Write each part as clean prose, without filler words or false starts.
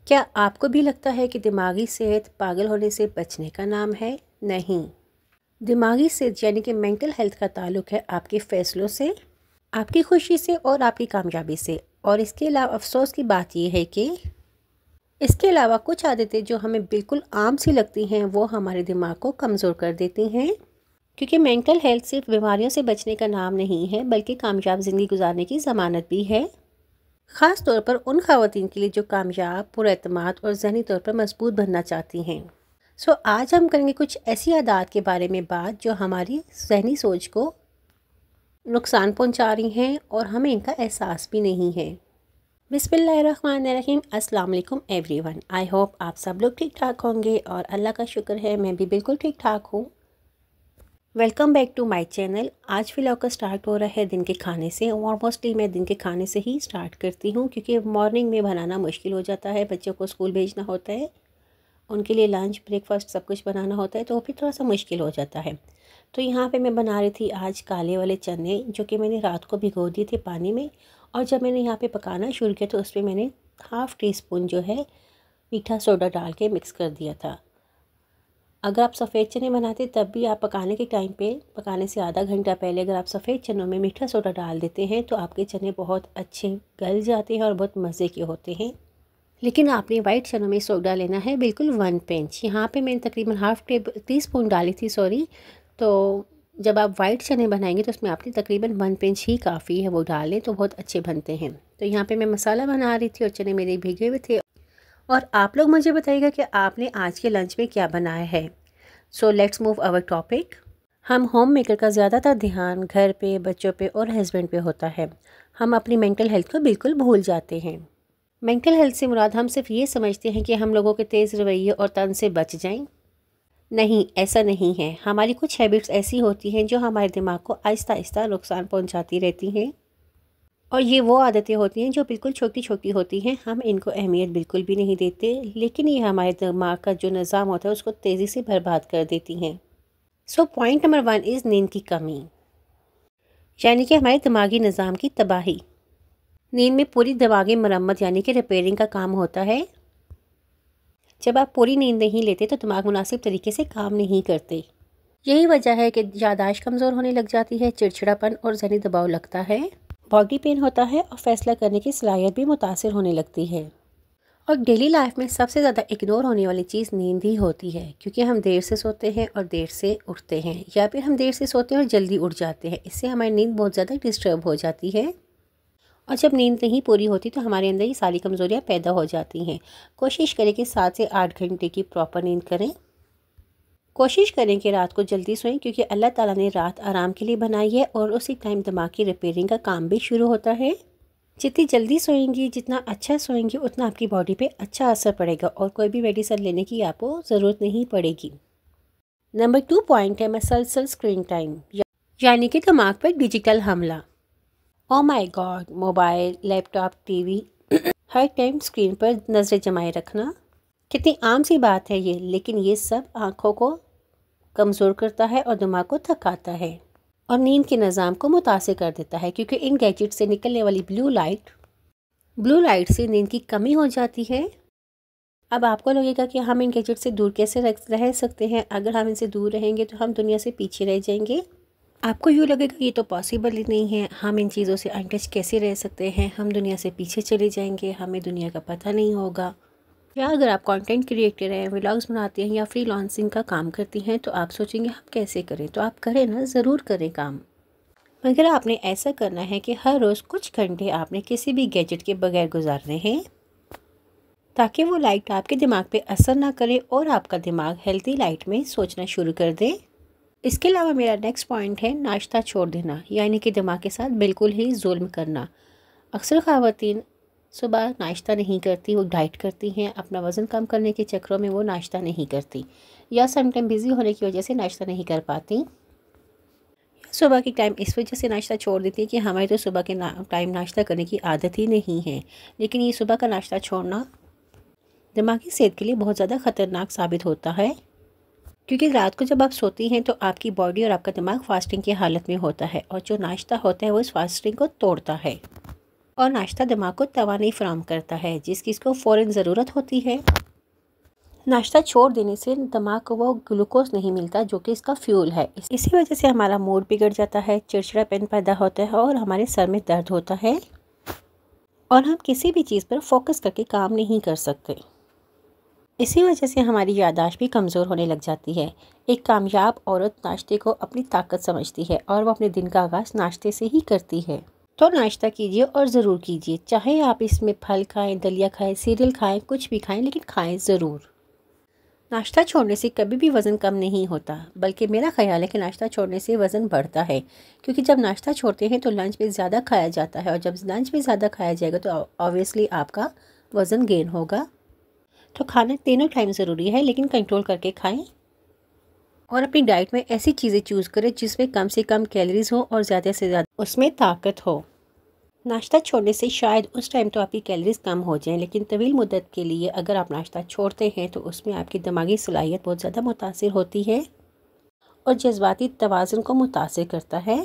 क्या आपको भी लगता है कि दिमागी सेहत पागल होने से बचने का नाम है? नहीं। दिमागी सेहत यानी कि मेंटल हेल्थ का ताल्लुक है आपके फ़ैसलों से, आपकी खुशी से और आपकी कामयाबी से। और इसके अलावा अफ़सोस की बात यह है कि इसके अलावा कुछ आदतें जो हमें बिल्कुल आम सी लगती हैं वो हमारे दिमाग को कमज़ोर कर देती हैं। क्योंकि मेंटल हेल्थ सिर्फ बीमारियों से बचने का नाम नहीं है, बल्कि कामयाब ज़िंदगी गुजारने की ज़मानत भी है। ख़ास तौर पर उन ख़वातीन के लिए जो कामयाब, पुरएतमाद और ज़हनी तौर पर मजबूत बनना चाहती हैं। आज हम करेंगे कुछ ऐसी आदत के बारे में बात जो हमारी ज़हनी सोच को नुकसान पहुंचा रही हैं और हमें इनका एहसास भी नहीं है। बिस्मिल्लाहिर्रहमानिर्रहीम। अस्सलाम वालेकुम एवरीवन। आई होप आप सब लोग ठीक ठाक होंगे और अल्लाह का शुक्र है मैं भी बिल्कुल ठीक ठाक हूँ। Welcome back to my channel. आज व्लॉग का स्टार्ट हो रहा है दिन के खाने से और मोस्टली मैं दिन के खाने से ही स्टार्ट करती हूँ क्योंकि मॉर्निंग में बनाना मुश्किल हो जाता है। बच्चों को स्कूल भेजना होता है, उनके लिए लंच ब्रेकफास्ट सब कुछ बनाना होता है, तो फिर थोड़ा सा मुश्किल हो जाता है। तो यहाँ पे मैं बना रही थी आज काले वाले चने, जो कि मैंने रात को भिगो दिए थे पानी में। और जब मैंने यहाँ पे पकाना शुरू किया तो उसमें मैंने हाफ़ टी स्पून जो है मीठा सोडा डाल के मिक्स कर दिया था। अगर आप सफ़ेद चने बनाते तब भी आप पकाने के टाइम पे, पकाने से आधा घंटा पहले अगर आप सफ़ेद चनों में मीठा सोडा डाल देते हैं तो आपके चने बहुत अच्छे गल जाते हैं और बहुत मज़े के होते हैं। लेकिन आपने वाइट चनों में सोडा लेना है बिल्कुल 1 पिंच। यहाँ पे मैंने तकरीबन हाफ़ टी स्पून डाली थी, सॉरी। तो जब आप वाइट चने बनाएंगे तो उसमें आपने तकरीबन 1 पिंच ही काफ़ी है, वो डालें तो बहुत अच्छे बनते हैं। तो यहाँ पे मैं मसाला बना रही थी और चने मेरे भीगे हुए थे। और आप लोग मुझे बताइएगा कि आपने आज के लंच में क्या बनाया है। So let's move our topic. हम होम मेकर का ज़्यादातर ध्यान घर पे, बच्चों पे और हस्बैंड पे होता है। हम अपनी मेंटल हेल्थ को बिल्कुल भूल जाते हैं। मेंटल हेल्थ से मुराद हम सिर्फ ये समझते हैं कि हम लोगों के तेज़ रवैये और तंज से बच जाएं। नहीं, ऐसा नहीं है। हमारी कुछ हैबिट्स ऐसी होती हैं जो हमारे दिमाग को आहिस्ता आहिस्ता नुकसान पहुंचाती रहती हैं। और ये वो आदतें होती हैं जो बिल्कुल छोटी छोटी होती हैं, हम इनको अहमियत बिल्कुल भी नहीं देते, लेकिन ये हमारे दिमाग का जो निज़ाम होता है उसको तेज़ी से बर्बाद कर देती हैं। पॉइंट नंबर 1 इज़ नींद की कमी, यानी कि हमारे दिमागी निज़ाम की तबाही। नींद में पूरी दिमागी मरम्मत यानी कि रिपेयरिंग का काम होता है। जब आप पूरी नींद नहीं लेते तो दिमाग मुनासिब तरीके से काम नहीं करते। यही वजह है कि याददाश्त कमज़ोर होने लग जाती है, चिड़चिड़ापन और ज़हनी दबाव लगता है, बॉडी पेन होता है और फैसला करने की सलाहियत भी मुतासिर होने लगती है। और डेली लाइफ में सबसे ज़्यादा इग्नोर होने वाली चीज़ नींद ही होती है, क्योंकि हम देर से सोते हैं और देर से उठते हैं, या फिर हम देर से सोते हैं और जल्दी उठ जाते हैं। इससे हमारी नींद बहुत ज़्यादा डिस्टर्ब हो जाती है। और जब नींद नहीं पूरी होती तो हमारे अंदर ही सारी कमज़ोरियाँ पैदा हो जाती हैं। कोशिश करें कि 7 से 8 घंटे की प्रॉपर नींद करें। कोशिश करें कि रात को जल्दी सोएं, क्योंकि अल्लाह ताला ने रात आराम के लिए बनाई है और उसी टाइम दिमाग की रिपेयरिंग का काम भी शुरू होता है। जितनी जल्दी सोएंगी, जितना अच्छा सोएंगी, उतना आपकी बॉडी पे अच्छा असर पड़ेगा और कोई भी मेडिसिन लेने की आपको ज़रूरत नहीं पड़ेगी। नंबर 2 पॉइंट है मसलसल स्क्रीन टाइम, यानी कि दिमाग पर डिजिटल हमला। Oh my God, mobile, laptop, TV, her time screen पर नज़रें जमाए रखना। कितनी आम सी बात है ये, लेकिन ये सब आँखों को कमज़ोर करता है और दिमाग को थकाता है और नींद के निज़ाम को मुतासिर कर देता है, क्योंकि इन गैजेट से निकलने वाली ब्लू लाइट से नींद की कमी हो जाती है। अब आपको लगेगा कि हम इन गैजेट से दूर कैसे रह सकते हैं। अगर हम इनसे दूर रहेंगे तो हम दुनिया से पीछे रह जाएंगे। आपको यूँ लगेगा ये तो पॉसिबल ही नहीं है, हम इन चीज़ों से अनटच कैसे रह सकते हैं, हम दुनिया से पीछे चले जाएंगे, हमें दुनिया का पता नहीं होगा। या अगर आप कंटेंट क्रिएटर हैं, व्लॉग्स बनाते हैं या फ्रीलांसिंग का काम करती हैं तो आप सोचेंगे हम कैसे करें। तो आप करें ना, ज़रूर करें काम, मगर आपने ऐसा करना है कि हर रोज़ कुछ घंटे आपने किसी भी गैजेट के बगैर गुजारने हैं, ताकि वो लाइट आपके दिमाग पे असर ना करे और आपका दिमाग हेल्दी लाइट में सोचना शुरू कर दे। इसके अलावा मेरा नेक्स्ट पॉइंट है नाश्ता छोड़ देना, यानी कि दिमाग के साथ बिल्कुल ही जुल्म करना। अक्सर ख़वातीन सुबह नाश्ता नहीं करती, वो डाइट करती हैं, अपना वज़न कम करने के चक्करों में वो नाश्ता नहीं करती, या समटाइम बिज़ी होने की वजह से नाश्ता नहीं कर पाती। सुबह की टाइम इस वजह से नाश्ता छोड़ देती है कि हमारी तो सुबह के टाइम नाश्ता करने की आदत ही नहीं है। लेकिन ये सुबह का नाश्ता छोड़ना दिमागी सेहत के लिए बहुत ज़्यादा ख़तरनाक साबित होता है, क्योंकि रात को जब आप सोती हैं तो आपकी बॉडी और आपका दिमाग फास्टिंग की हालत में होता है और जो नाश्ता होता है वो इस फास्टिंग को तोड़ता है। और नाश्ता दिमाग को तवानाई फराहम करता है जिसकी इसको फ़ौरन ज़रूरत होती है। नाश्ता छोड़ देने से दिमाग को वो ग्लूकोज नहीं मिलता जो कि इसका फ्यूल है। इसी वजह से हमारा मूड बिगड़ जाता है, चिड़चिड़ापन पैदा होता है और हमारे सर में दर्द होता है और हम किसी भी चीज़ पर फोकस करके काम नहीं कर सकते। इसी वजह से हमारी याददाश्त भी कमज़ोर होने लग जाती है। एक कामयाब औरत नाश्ते को अपनी ताकत समझती है और वो अपने दिन का आगाज़ नाश्ते से ही करती है। तो नाश्ता कीजिए और ज़रूर कीजिए, चाहे आप इसमें फल खाएं, दलिया खाएं, सीरियल खाएं, कुछ भी खाएं, लेकिन खाएं ज़रूर। नाश्ता छोड़ने से कभी भी वज़न कम नहीं होता, बल्कि मेरा ख़्याल है कि नाश्ता छोड़ने से वज़न बढ़ता है, क्योंकि जब नाश्ता छोड़ते हैं तो लंच में ज़्यादा खाया जाता है और जब लंच में ज़्यादा खाया जाएगा तो ऑब्वियसली आपका वज़न गेन होगा। तो खाना तीनों टाइम ज़रूरी है, लेकिन कंट्रोल करके खाएं और अपनी डाइट में ऐसी चीज़ें चूज़ करें जिसमें कम से कम कैलोरीज हो और ज़्यादा से ज़्यादा उसमें ताकत हो। नाश्ता छोड़ने से शायद उस टाइम तो आपकी कैलोरीज कम हो जाएं, लेकिन तवील मुद्दत के लिए अगर आप नाश्ता छोड़ते हैं तो उसमें आपकी दिमागी सलाहियत बहुत ज़्यादा मुतासिर होती है और जज्बाती तवाज़ुन को मुतासिर करता है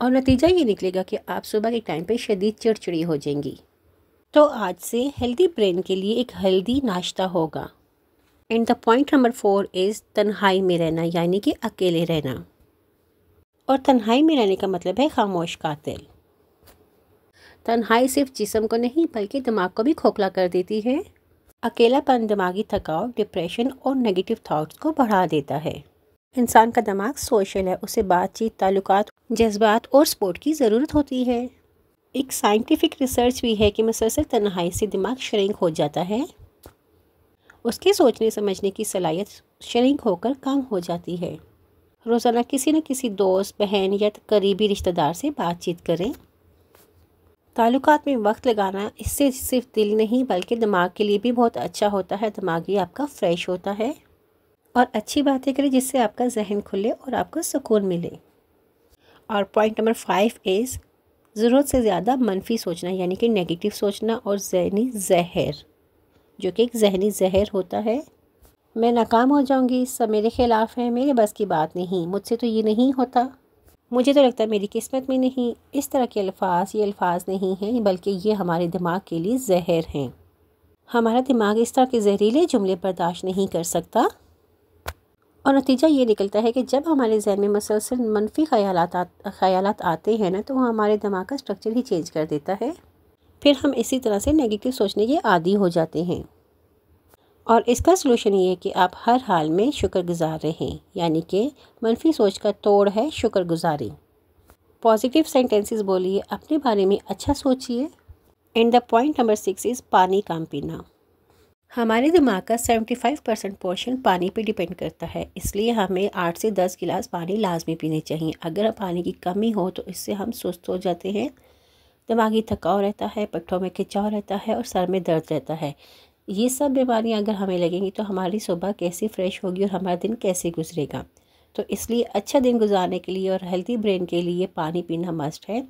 और नतीजा ये निकलेगा कि आप सुबह के टाइम पे शदीद चिड़चिड़ी हो जाएंगी। तो आज से हेल्दी ब्रेन के लिए एक हेल्दी नाश्ता होगा। And the point number 4 is तन्हाई में रहना, यानी कि अकेले रहना। और तन्हाई में रहने का मतलब है खामोश कातिल। तन्हाई सिर्फ जिस्म को नहीं बल्कि दिमाग को भी खोखला कर देती है। अकेलापन दिमागी थकाव, डिप्रेशन और नेगेटिव थॉट्स को बढ़ा देता है। इंसान का दिमाग सोशल है, उसे बातचीत, ताल्लुकात, जज्बात और सपोर्ट की ज़रूरत होती है। एक साइंटिफिक रिसर्च भी है कि मुसलसल तन्हाई से दिमाग श्रिंक हो जाता है, उसके सोचने समझने की सलाहियत श्रिंक होकर कम हो जाती है। रोज़ाना किसी न किसी दोस्त, बहन या करीबी रिश्तेदार से बातचीत करें। ताल्लुकात में वक्त लगाना इससे सिर्फ दिल नहीं बल्कि दिमाग के लिए भी बहुत अच्छा होता है। दिमाग भी आपका फ्रेश होता है और अच्छी बातें करें जिससे आपका जहन खुले और आपको सुकून मिले। और पॉइंट नंबर 5 इज़ ज़रूरत से ज़्यादा मनफी सोचना, यानी कि नेगेटिव सोचना और जहनी जहर, जो कि एक जहनी जहर होता है। मैं नाकाम हो जाऊंगी, सब मेरे ख़िलाफ़ है, मेरे बस की बात नहीं, मुझसे तो ये नहीं होता, मुझे तो लगता है मेरी किस्मत में नहीं। इस तरह के अल्फाज ये अल्फाज नहीं हैं, बल्कि ये हमारे दिमाग के लिए जहर हैं। हमारा दिमाग इस तरह के जहरीले जुमले बर्दाश्त नहीं कर सकता और नतीजा ये निकलता है कि जब हमारे जहन में मुसलसल मनफी ख़यालात आते हैं ना, तो वो हमारे दिमाग का स्ट्रक्चर ही चेंज कर देता है। फिर हम इसी तरह से नेगेटिव सोचने के आदी हो जाते हैं। और इसका सलूशन ये है कि आप हर हाल में शुक्रगुजार रहें, यानी कि मनफी सोच का तोड़ है शुक्रगुजारी। पॉजिटिव सेंटेंसेस बोलिए, अपने बारे में अच्छा सोचिए। And the point number 6 is पानी कम पीना। हमारे दिमाग का 75% पोर्शन पानी पे डिपेंड करता है, इसलिए हमें 8 से 10 गिलास पानी लाजमी पीने चाहिए। अगर पानी की कमी हो तो इससे हम सुस्त हो जाते हैं, दिमागी थकाव रहता है, पट्टों में खिंचाव रहता है और सर में दर्द रहता है। ये सब बीमारियां अगर हमें लगेंगी तो हमारी सुबह कैसे फ्रेश होगी और हमारा दिन कैसे गुजरेगा। तो इसलिए अच्छा दिन गुजारने के लिए और हेल्दी ब्रेन के लिए पानी पीना मस्ट है।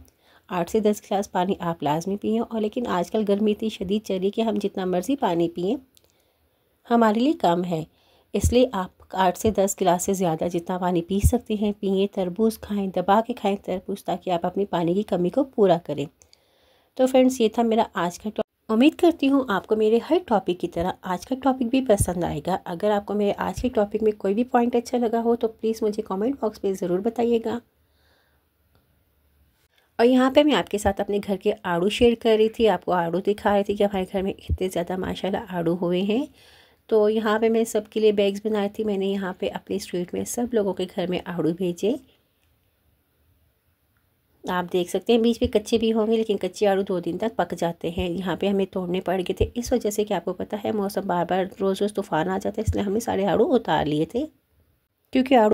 8 से 10 गिलास पानी आप लाजमी पिएँ। और लेकिन आजकल गर्मी इतनी शदीद चल रही है कि हम जितना मर्ज़ी पानी पिएँ हमारे लिए कम है, इसलिए आप 8 से 10 गिलास से ज़्यादा जितना पानी पी सकते हैं पिएँ। तरबूज खाएँ, दबा के खाएँ तरबूज, ताकि आप अपनी पानी की कमी को पूरा करें। तो फ्रेंड्स, ये था मेरा आज का टॉपिक। उम्मीद करती हूँ आपको मेरे हर टॉपिक की तरह आज का टॉपिक भी पसंद आएगा। अगर आपको मेरे आज के टॉपिक में कोई भी पॉइंट अच्छा लगा हो तो प्लीज़ मुझे कमेंट बॉक्स में ज़रूर बताइएगा। और यहाँ पे मैं आपके साथ अपने घर के आड़ू शेयर कर रही थी, आपको आड़ू दिखा रही थी कि हमारे घर में इतने ज़्यादा माशाल्लाह आड़ू हुए हैं। तो यहाँ पे मैं सबके लिए बैग्स बनाई थी। मैंने यहाँ पे अपनी स्ट्रीट में सब लोगों के घर में आड़ू भेजे। आप देख सकते हैं बीच में कच्चे भी होंगे, लेकिन कच्चे आड़ू 2 दिन तक पक जाते हैं। यहाँ पे हमें तोड़ने पड़ गए थे इस वजह से कि आपको पता है मौसम बार बार रोज़ रोज़ तूफ़ान आ जाता है, इसलिए हमें सारे आड़ू उतार लिए थे, क्योंकि आड़ू